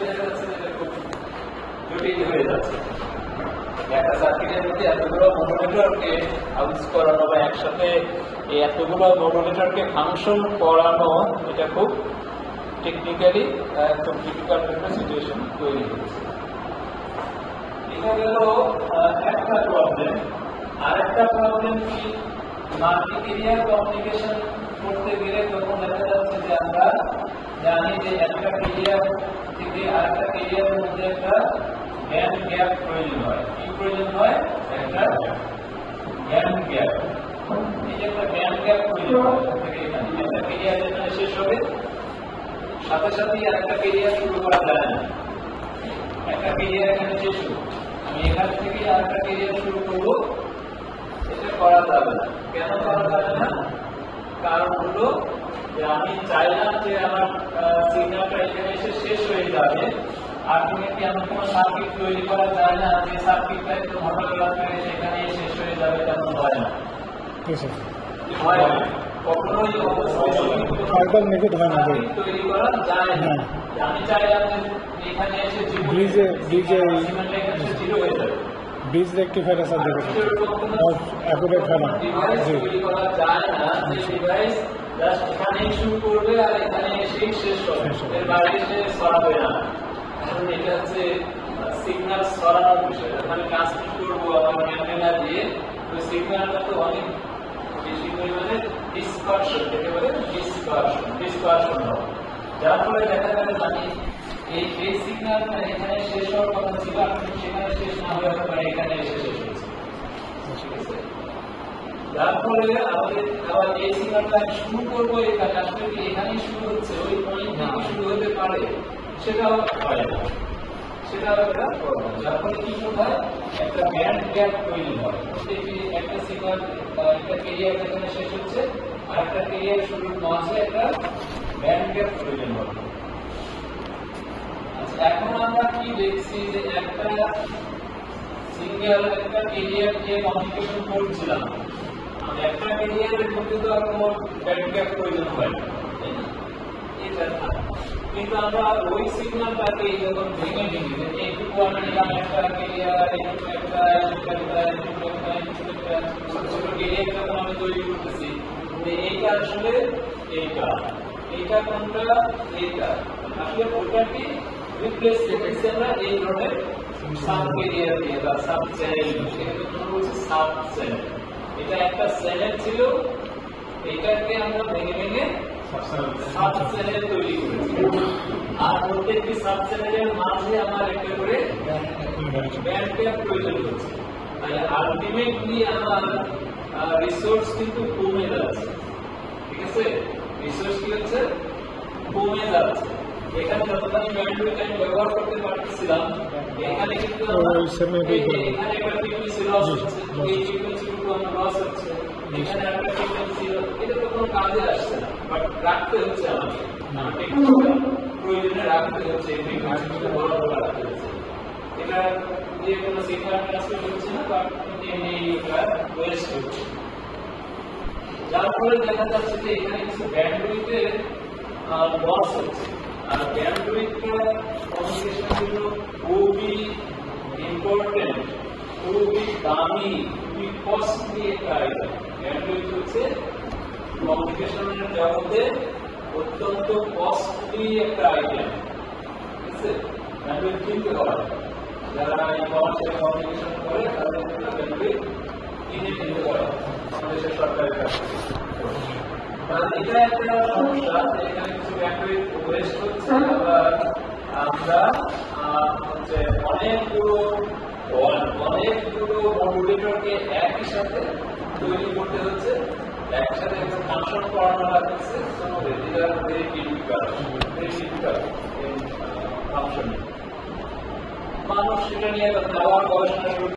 দেখা যাচ্ছে যে খুব জটিল হয়ে যাচ্ছে। একটা সার্কিটের মধ্যে এতগুলো মডুলেটরকে হাউস করানো বা একসাথে এই এতগুলো মডুলেটরকে ফাংশন করানো, এটা খুব টেকনিক্যালি একদম ডিফিকাল্ট একটা সিচুয়েশন তৈরি হচ্ছে। এটা গেল একটা প্রবলেম। আরেকটা প্রবলেম কি, মাল্টি এরিয়া কমিউনিকেশন করতে গেলে তখন দেখা যাচ্ছে যে আমরা জানি যে একটা এরিয়া থেকে আরেকটা এরিয়ার মধ্যে একটা ব্যান্ড গ্যাপ প্রয়োজন হয়। কি প্রয়োজন হয়? একটা ব্যান্ড গ্যাপ। এই যে একটা ব্যান্ড গ্যাপ প্রয়োজন হয়, একটা এরিয়া যেখানে শেষ হবে সাথে সাথেই আরেকটা এরিয়া শুরু করা যায় না। একটা এরিয়া এখানে শেষ হবে, আমি এখান থেকে আরেকটা এরিয়া শুরু করবো, এটা করা যাবে না। কেন করা যাবে না? কারণ হলো যে আমি চাইলাম যে আমার সিগন্যালটা এখানে এসে শেষ হয়ে যাবে, আলটিমেটলি আমি কোনো সার্কিট তৈরি করা যায় না যে সার্কিটটা একটু হঠাৎ করে সেখানে শেষ হয়ে যাবে, তেমন হয় না। হয় না, কখনোই তৈরি করা যায় না। আমি চাইলাম যে এখানে এসে জিরো হয়ে যাবে। ব্রিজ রেকটিফায়ার আছে দেখেছি, অ্যাকুরেট হয় না। তৈরি করা যায় না যে ডিভাইস জাস্ট এখানেই শুরু করবে আর এখানে এসেই শেষ হবে, এর বাইরে সে ছড়াবে না। এখন এটা হচ্ছে সিগন্যাল ছড়ানোর বিষয়। আমি ট্রান্সমিট করবো আমার অ্যান্টেনা দিয়ে, ওই সিগন্যালটা তো অনেক বেশি পরিমাণে ডিসপারশন, যেটা বলে ডিসপারশন হবে, যার ফলে দেখা যাবে মানে এই সিগন্যালটা এখানে শেষ হওয়ার কথা ছিল, আপনি সেখানে শেষ না হয়ে পারে এখানে এসে শেষ হয়েছে। ঠিক আছে, যার ফলে আমাদের আবার এই সিগন্যালটা শুরু করবো, এটা আসলে কি এখানেই শুরু হচ্ছে, ওই পয়েন্ট থেকে শুরু হতে পারে, সেটাও হয় না, সেটাও একটা প্রবলেম। যার ফলে কি হয়, একটা ব্যান্ড গ্যাপ তৈরি হয়। একটা সিগন্যাল একটা ক্যারিয়ার যেখানে শেষ হচ্ছে আর একটা ক্যারিয়ার শুরুর মাঝে একটা ব্যান্ড গ্যাপ প্রয়োজন হবে। এখন আমরা কি দেখছি যে একটা সিঙ্গেল একটা ক্যারিয়ার দিয়ে কমিউনিকেশন করছিলাম, একটা ক্যারিয়ারের মধ্যে তো আর কোনো ব্যান্ড গ্যাপ প্রয়োজন হয় না, এটা কিন্তু আমরা ওই সিগন্যালটাকে যখন ভেঙে এইটুকু আমরা নিলাম একটা ক্যারিয়ার, এইটুকু একটা ছোট ছোট ক্যারিয়ার যখন আমি তৈরি করতেছি, এইটা আসলে এইটা কোনটা, এইটা আসলে ওটাকে রিপ্লেস করতেছি আমরা এই ধরনের সাব ক্যারিয়ার দিয়ে বা সাব চ্যানেল। সেক্ষেত্রে তোমরা বলছি সাব চ্যানেল। এটা একটা চ্যানেল ছিল, এটাকে আমরা ভেঙে ভেঙে সাব চ্যানেল তৈরি করেছি, আর প্রত্যেকটি সাব চ্যানেলের মাঝে আমার একটা করে ব্যান্ড গ্যাপ প্রয়োজন হচ্ছে। তাহলে আলটিমেটলি আমার রিসোর্স কিন্তু কমে যাচ্ছে। ঠিক আছে, রিসোর্স কি হচ্ছে, কমে যাচ্ছে। এখানে যতখানি ব্যান্ডউইথ আমি ব্যবহার করতে পারতেছিলাম, এখানে কিন্তু এখানে একটা ফ্রিকোয়েন্সি লস হচ্ছে, এই ফ্রিকোয়েন্সিটুকু আমার লস হচ্ছে, এখানে একটা ফ্রিকোয়েন্সি, এটা তো কোনো কাজে আসছে না, বাট রাখতে হচ্ছে আমাকে, আমার টেকনিক্যাল প্রয়োজনে রাখতে হচ্ছে, এই ফ্রিকোয়েন্সিগুলো বড় বড় রাখতে হচ্ছে। এটা দিয়ে কোনো সিগন্যাল ট্রান্সফার হচ্ছে না, বাট এমনি এটা ওয়েস্ট হচ্ছে। যার ফলে দেখা যাচ্ছে যে এখানে কিছু ব্যান্ডউইথের লস হচ্ছে। আর ব্যান্ডউইথটা কমিউনিকেশনের জন্য খুবই ইম্পর্টেন্ট, খুবই দামি, খুবই কস্টলি একটা আইটেম। ব্যান্ডউইথ হচ্ছে কমিউনিকেশনের জগতে অত্যন্ত কস্টলি একটা আইটেম। ঠিক আছে, ব্যান্ডউইথ কিনতে হয়, যারা এই কমার্শিয়াল কমিউনিকেশন করে তাদের ব্যান্ডউইথ কিনে নিতে হয় বাংলাদেশের সরকারের কাছে। এটা একটা সমস্যা, এখানে কিছু ব্যান্ডউইথ ওয়েস্ট হচ্ছে। আবার আমরা হচ্ছে অনেকগুলো মডুলেটরকে একই সাথে তৈরি করতে হচ্ছে, একসাথে একটা ফাংশন করানো লাগছে। Very difficult function. মানুষ সেটা নিয়ে গবেষণা